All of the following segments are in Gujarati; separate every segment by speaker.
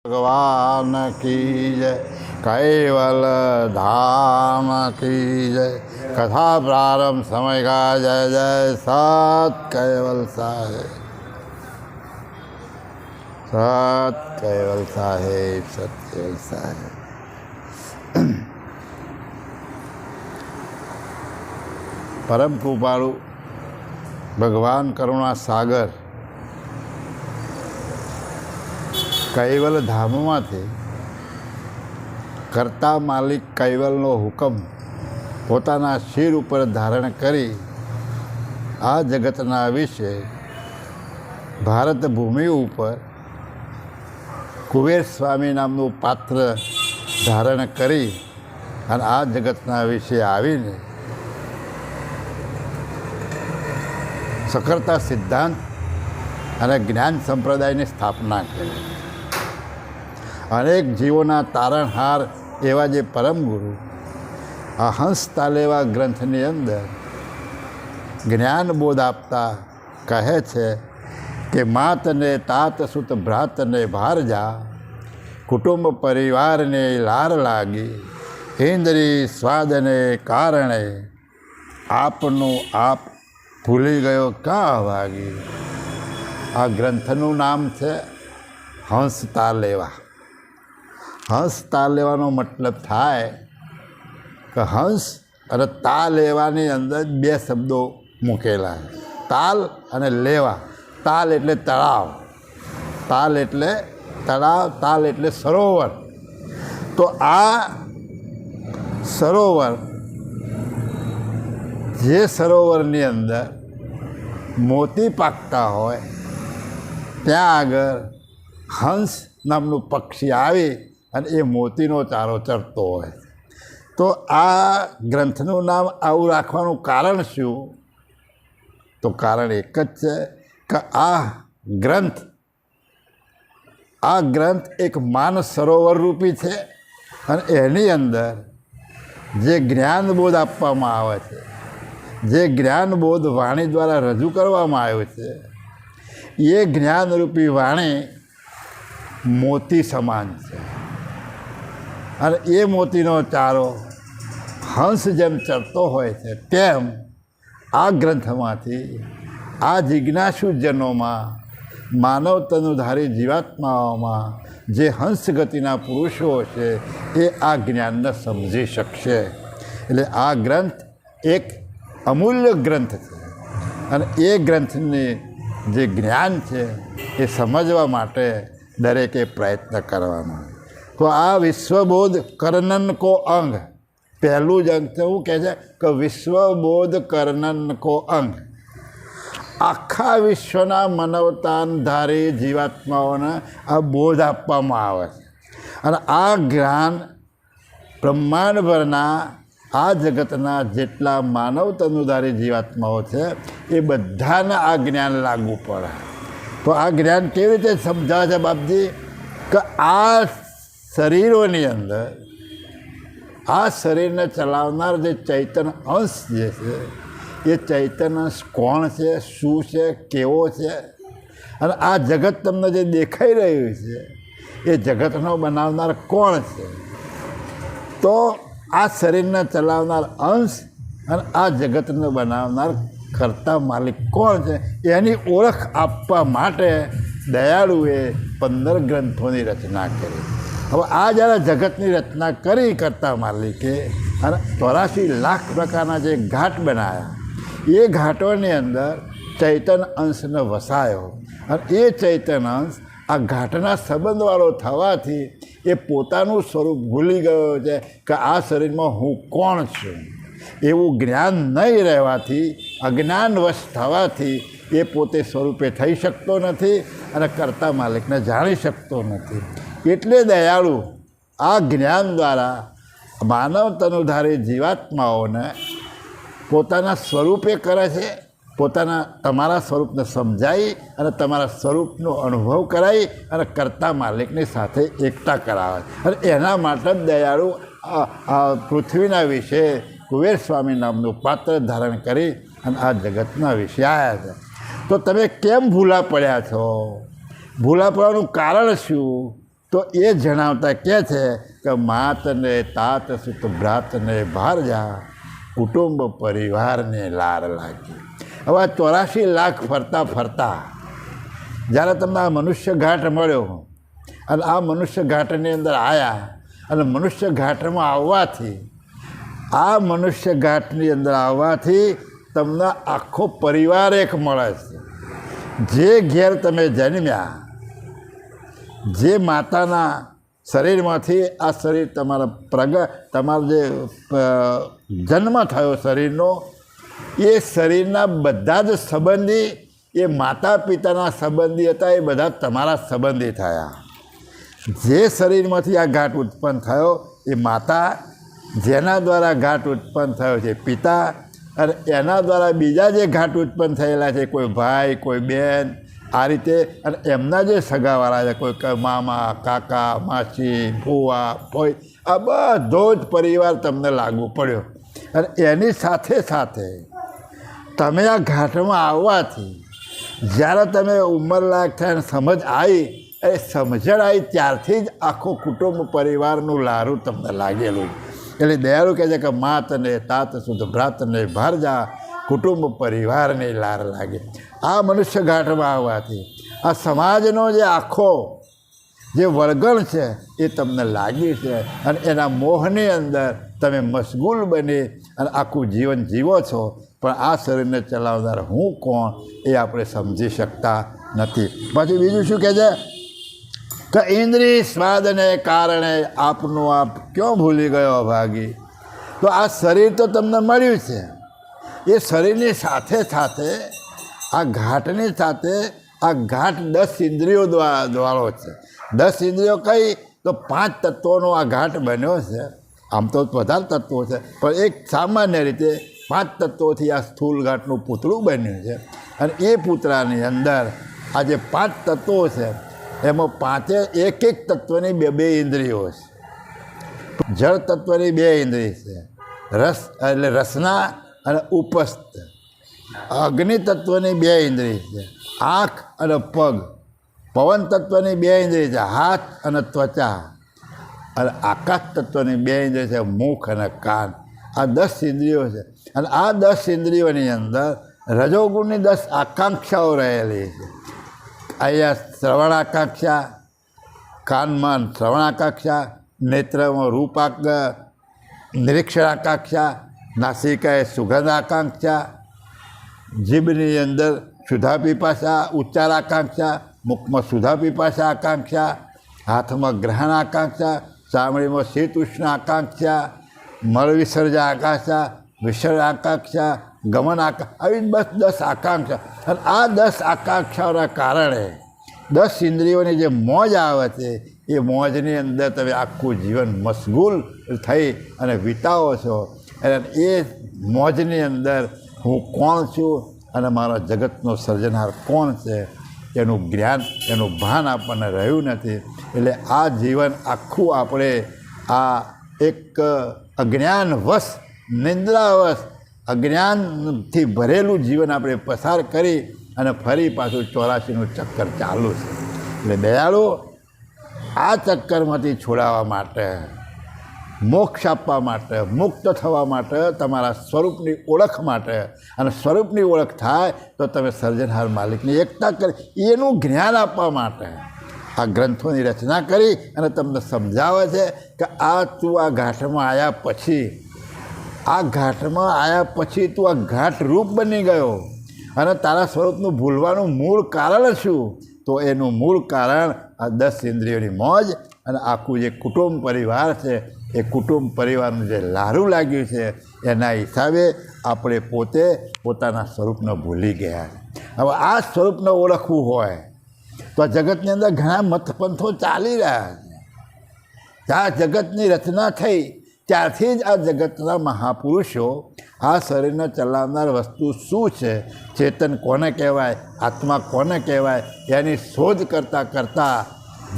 Speaker 1: भगवान की जय। कैवल धाम की जय। कथा प्रारंभ समय का जय जय सत कैवल साहेब, सत कैवल साहेब, सत कैवल साहेब। परम कृपालु भगवान करुणा सागर कैवल ધામમાંથી કરતા માલિક કૈવલનો હુકમ પોતાના શિર ઉપર ધારણ કરી આ જગતના વિશે ભારત ભૂમિ ઉપર કુબેર સ્વામી નામનું પાત્ર ધારણ કરી અને આ જગતના વિશે આવીને સકરતા સિદ્ધાંત અને જ્ઞાન સંપ્રદાયની સ્થાપના કરી. અનેક જીવોના તારણહાર એવા જે પરમ ગુરુ આ હંસ તાલેવા ગ્રંથની અંદર જ્ઞાન બોધ આપતા કહે છે કે માતને તાત સુત ભ્રાતને ભારજા, કુટુંબ પરિવારને લાર લાગી, ઇન્દ્રિય સ્વાદને કારણે આપનું આપ ભૂલી ગયો કાં વાગી. આ ગ્રંથનું નામ છે હંસ તાલેવા. હંસ તાલેવાનો મતલબ થાય કે હંસ અને તા લેવાની અંદર બે શબ્દો મૂકેલા છે, તાલ અને લેવા. તાલ એટલે તળાવ, તાલ એટલે તળાવ, તાલ એટલે સરોવર. તો આ સરોવર, જે સરોવરની અંદર મોતી પાકતા હોય ત્યાં આગળ હંસ નામનું પક્ષી આવી અને એ મોતીનો ચારો ચરતો હોય. તો આ ગ્રંથનું નામ આવું રાખવાનું કારણ શું? તો કારણ એક જ છે કે આ ગ્રંથ એક માન સરોવર રૂપી છે અને એની અંદર જે જ્ઞાનબોધ આપવામાં આવે છે, જે જ્ઞાનબોધ વાણી દ્વારા રજૂ કરવામાં આવ્યો છે, એ જ્ઞાનરૂપી વાણી મોતી સમાન છે. અને એ મોતીનો ચારો હંસ જેમ ચરતો હોય છે તેમ આ ગ્રંથમાંથી આ જિજ્ઞાસુજનોમાં, માનવ તનુધારી જીવાત્માઓમાં જે હંસ ગતિના પુરુષો છે એ આ જ્ઞાનને સમજી શકશે. એટલે આ ગ્રંથ એક અમૂલ્ય ગ્રંથ છે અને એ ગ્રંથની જે જ્ઞાન છે એ સમજવા માટે દરેકે પ્રયત્ન કરવાનો. તો આ વિશ્વબોધ કરનન કો અંગ, પહેલું જ અંગ તો શું કહે છે કે વિશ્વબોધ કરનન કો અંગ. આખા વિશ્વના માનવતાધારી જીવાત્માઓને આ બોધ આપવામાં આવે છે અને આ જ્ઞાન બ્રહ્માંડભરના આ જગતના જેટલા માનવ તનુધારી જીવાત્માઓ છે એ બધાને આ જ્ઞાન લાગુ પડે. તો આ જ્ઞાન કેવી રીતે સમજાવે છે બાપજી? કે આ શરીરોની અંદર આ શરીરને ચલાવનાર જે ચૈતન અંશ જે છે એ ચૈતન અંશ કોણ છે, શું છે, કેવો છે? અને આ જગત તમને જે દેખાઈ રહ્યું છે એ જગતનો બનાવનાર કોણ છે? તો આ શરીરને ચલાવનાર અંશ અને આ જગતને બનાવનાર કરતા માલિક કોણ છે એની ઓળખ આપવા માટે દયાળુએ 15 ગ્રંથોની રચના કરી. હવે આ જ્યારે જગતની રચના કરી કરતા માલિકે અને 84 લાખ પ્રકારના જે ઘાટ બનાવ્યા, એ ઘાટોની અંદર ચૈતન અંશને વસાયો અને એ ચૈતન અંશ આ ઘાટના સંબંધવાળો થવાથી એ પોતાનું સ્વરૂપ ભૂલી ગયો છે કે આ શરીરમાં હું કોણ છું. એવું જ્ઞાન નહીં રહેવાથી, અજ્ઞાનવશ થવાથી એ પોતે સ્વરૂપે થઈ શકતો નથી અને કરતા માલિકને જાણી શકતો નથી. એટલે દયાળુ આ જ્ઞાન દ્વારા માનવ તનુધારી જીવાત્માઓને પોતાના સ્વરૂપે કરે છે, તમારા સ્વરૂપને સમજાવી અને તમારા સ્વરૂપનો અનુભવ કરાવી અને કરતા માલિકની સાથે એકતા કરાવે. અને એના માટે જ દયાળુ આ પૃથ્વીના વિશે કુબેર સ્વામી નામનું પાત્ર ધારણ કરી અને આ જગતના વિશે આવ્યા છે. તો તમે કેમ ભૂલા પડ્યા છો? ભૂલા પડવાનું કારણ શું? તો એ જણાવતા કહે છે કે માત ને તાત સુત ભ્રાત ને ભારજા કુટુંબ પરિવારને લાર લાગી. હવે 84 લાખ ફરતા ફરતા જ્યારે તમને આ મનુષ્ય ઘાટ મળ્યો અને આ મનુષ્ય ઘાટની અંદર આવ્યા અને મનુષ્ય ઘાટમાં આવવાથી આ મનુષ્ય ઘાટની અંદર આવવાથી તમને આખો પરિવાર એક મળે છે. જે ઘેર તમે જન્મ્યા, જે માતાના શરીરમાંથી આ શરીર તમારો જે જન્મ થયો શરીરનો, એ શરીરના બધા જ સંબંધી એ માતા પિતાના સંબંધી હતા, એ બધા તમારા સંબંધી થયા. જે શરીરમાંથી આ ઘાટ ઉત્પન્ન થયો એ માતા, જેના દ્વારા ઘાટ ઉત્પન્ન થયો છે પિતા, અને એના દ્વારા બીજા જે ઘાટ ઉત્પન્ન થયેલા છે કોઈ ભાઈ, કોઈ બહેન, આ રીતે, અને એમના જે સગાવાળા છે કોઈ મામા, કાકા, માસી, ફુવા, ફોઈ, આ બધો જ પરિવાર તમને લાગુ પડ્યો. અને એની સાથે સાથે તમે આ ઘાટમાં આવવાથી જ્યારે તમે ઉંમરલાયક થયા અને સમજ આવી, એ સમજણ આવી ત્યારથી જ આખો કુટુંબ પરિવારનું લારું તમને લાગેલું. એટલે દયાળુ કહે છે કે માત ને તાત સુધ ભ્રાત ને ભારજા કુટુંબ પરિવારને લાર લાગે. આ મનુષ્ય ઘાટમાં આવવાથી આ સમાજનો જે આખો જે વળગણ છે એ તમને લાગી છે, અને એના મોહની અંદર તમે મશગુલ બની અને આખું જીવન જીવો છો. પણ આ શરીરને ચલાવનાર હું કોણ એ આપણે સમજી શકતા નથી. પછી બીજું શું કહે છે કે ઇન્દ્રિય સ્વાદને કારણે આપનું આપ ક્યાં ભૂલી ગયો ભાગી. તો આ શરીર તો તમને મળ્યું છે, એ શરીરની સાથે સાથે આ ઘાટની સાથે આ ઘાટ 10 ઇન્દ્રિયો દ્વારો છે. 10 ઇન્દ્રિયો કઈ તો 5 તત્વોનો આ ઘાટ બન્યો છે. આમ તો વધારે તત્વો છે, પણ એક સામાન્ય રીતે 5 તત્વોથી આ સ્થૂલ ઘાટનું પૂતળું બન્યું છે. અને એ પૂતળાની અંદર આ જે 5 તત્વો છે એમાં 5 એક તત્વની 2 ઇન્દ્રિયો છે. જળ તત્વની 2 ઇન્દ્રિય છે, રસ એટલે રસના અને ઉપસ્થ. અગ્નિ તત્વની 2 ઇન્દ્રિય છે, આંખ અને પગ. પવન તત્વની 2 ઇન્દ્રિય છે, હાથ અને ત્વચા. અને આકાશ તત્વની 2 ઇન્દ્રિય છે, મુખ અને કાન. આ 10 ઇન્દ્રિયો છે. અને આ 10 ઇન્દ્રિયોની અંદર રજોગુણની 10 આકાંક્ષાઓ રહેલી છે. અહીંયા શ્રવણ આકાંક્ષા, કાનમાં શ્રવણ આકાંક્ષા, નેત્રમાં રૂપ નિરીક્ષણ આકાંક્ષા, નાસિકાએ સુગંધ આકાંક્ષા, જીભની અંદર સુધા પીપાસા ઉચ્ચાર આકાંક્ષા, મુખમાં સુધા પીપાસા આકાંક્ષા, હાથમાં ગ્રહણ આકાંક્ષા, ચામડીમાં શીત ઉષ્ણ આકાંક્ષા, મળ વિસર્જન આકાંક્ષા, વિસર્જન આકાંક્ષા, ગમન આવી બસ 10 આકાંક્ષા. અને આ 10 આકાંક્ષાઓના કારણે 10 ઇન્દ્રિયોની જે મોજ આવે છે એ મોજની અંદર તમે આખું જીવન મશગુલ થઈ અને વિતાવો છો. અને એ મોજની અંદર હું કોણ છું અને મારા જગતનો સર્જનહાર કોણ છે એનું જ્ઞાન, એનું ભાન આપણને રહ્યું નથી. એટલે આ જીવન આખું આપણે આ એક અજ્ઞાનવશ, નિંદ્રાવશ, અજ્ઞાનથી ભરેલું જીવન આપણે પસાર કરી અને ફરી પાછું 84નું ચક્કર ચાલુ છે. એટલે દયાળુ આ ચક્કરમાંથી છોડાવવા માટે, મોક્ષ આપવા માટે, મુક્ત થવા માટે, તમારા સ્વરૂપની ઓળખ માટે, અને સ્વરૂપની ઓળખ થાય તો તમે સર્જનહાર માલિકની એકતા કરી એનું જ્ઞાન આપવા માટે આ ગ્રંથોની રચના કરી અને તમને સમજાવે છે કે આ તું આ ઘાટમાં આવ્યા પછી, આ ઘાટમાં આવ્યા પછી તું આ ઘાટ રૂપ બની ગયો. અને તારા સ્વરૂપનું ભૂલવાનું મૂળ કારણ શું? તો એનું મૂળ કારણ આ 10 ઇન્દ્રિયોની મોજ અને આખું જે કુટુંબ પરિવાર છે એ કુટુંબ પરિવારનું જે લારું લાગ્યું છે એના હિસાબે આપણે પોતે પોતાના સ્વરૂપને ભૂલી ગયા. હવે આ સ્વરૂપને ઓળખવું હોય તો આ જગતની અંદર ઘણા મતપંથો ચાલી રહ્યા છે. આ જગતની રચના થઈ ત્યારથી જ આ જગતના મહાપુરુષો આ શરીરને ચલાવનાર વસ્તુ શું છે, ચેતન કોને કહેવાય, આત્મા કોને કહેવાય, એની શોધ કરતાં કરતાં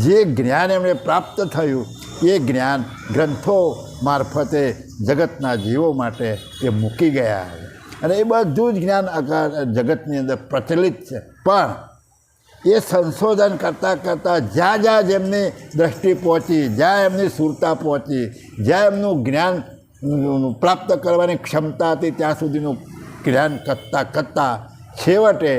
Speaker 1: જે જ્ઞાન એમણે પ્રાપ્ત થયું એ જ્ઞાન ગ્રંથો મારફતે જગતના જીવો માટે એ મૂકી ગયા. અને એ બધું જ જ્ઞાન જગતની અંદર પ્રચલિત છે. પણ એ સંશોધન કરતાં કરતાં જ્યાં જ્યાં જેમની દૃષ્ટિ પહોંચી, જ્યાં એમની સુરતા પહોંચી, જ્યાં એમનું જ્ઞાન પ્રાપ્ત કરવાની ક્ષમતા હતી, ત્યાં સુધીનું જ્ઞાન કરતાં છેવટે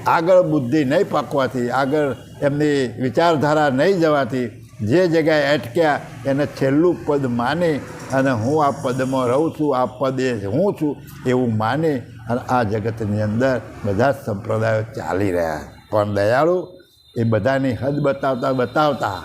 Speaker 1: આગળ બુદ્ધિ નહીં પાકવાથી, આગળ એમની વિચારધારા નહીં જવાથી જે જગ્યાએ અટક્યા એને છેલ્લું પદ માની અને હું આ પદમાં રહું છું, આ પદ એ હું છું એવું માની અને આ જગતની અંદર બધા જ સંપ્રદાયો ચાલી રહ્યા. પણ દયાળુ એ બધાની હદ બતાવતા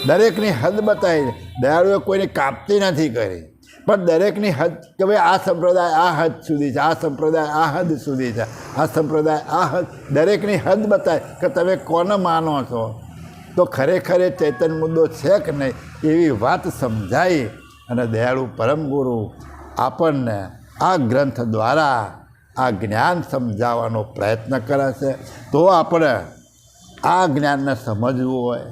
Speaker 1: દરેકની હદ બતાવી. દયાળુએ કોઈને કાપતી નથી કરી, પણ દરેકની હદ કે ભાઈ આ સંપ્રદાય આ હદ સુધી છે, આ સંપ્રદાય આ હદ સુધી છે, આ સંપ્રદાય આ હદ, દરેકની હદ બતાવે કે તમે કોને માનો છો, તો ખરેખર એ ચૈતન્ય મુદ્દો છે કે નહીં એવી વાત સમજાઈ. અને દયાળુ પરમ ગુરુ આપણને આ ગ્રંથ દ્વારા આ જ્ઞાન સમજાવવાનો પ્રયત્ન કરે છે. તો આપણે આ જ્ઞાનને સમજવું હોય,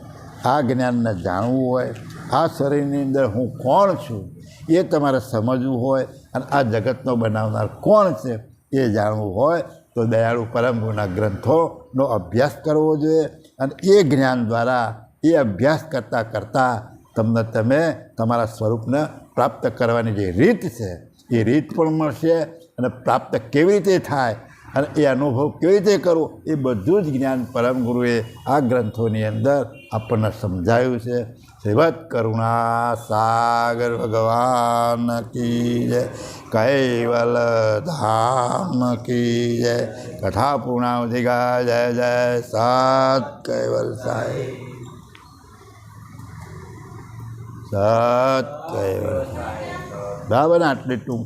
Speaker 1: આ જ્ઞાનને જાણવું હોય, આ શરીરની અંદર હું કોણ છું એ તમારે સમજવું હોય અને આ જગતનો બનાવનાર કોણ છે એ જાણવું હોય તો દયાળુ પરમ ગુરુના ગ્રંથોનો અભ્યાસ કરવો જોઈએ. અને એ જ્ઞાન દ્વારા એ અભ્યાસ કરતાં તમે તમારા સ્વરૂપને પ્રાપ્ત કરવાની જે રીત છે એ રીત પણ મળશે. અને પ્રાપ્ત કેવી રીતે થાય અને એ અનુભવ કેવી રીતે કરવો એ બધું જ જ્ઞાન પરમ ગુરુએ આ ગ્રંથોની અંદર આપણને સમજાવ્યું છે. શ્રીમદ કરુણા સાગર ભગવાન કી જય, કૈવલ ધામ કી જય, કથા પૂર્ણાવધિકા જય જય સત કૈવલ સાહેબ, સત કૈવલ સાહેબ. બરાબર ને? આટલી ટૂંક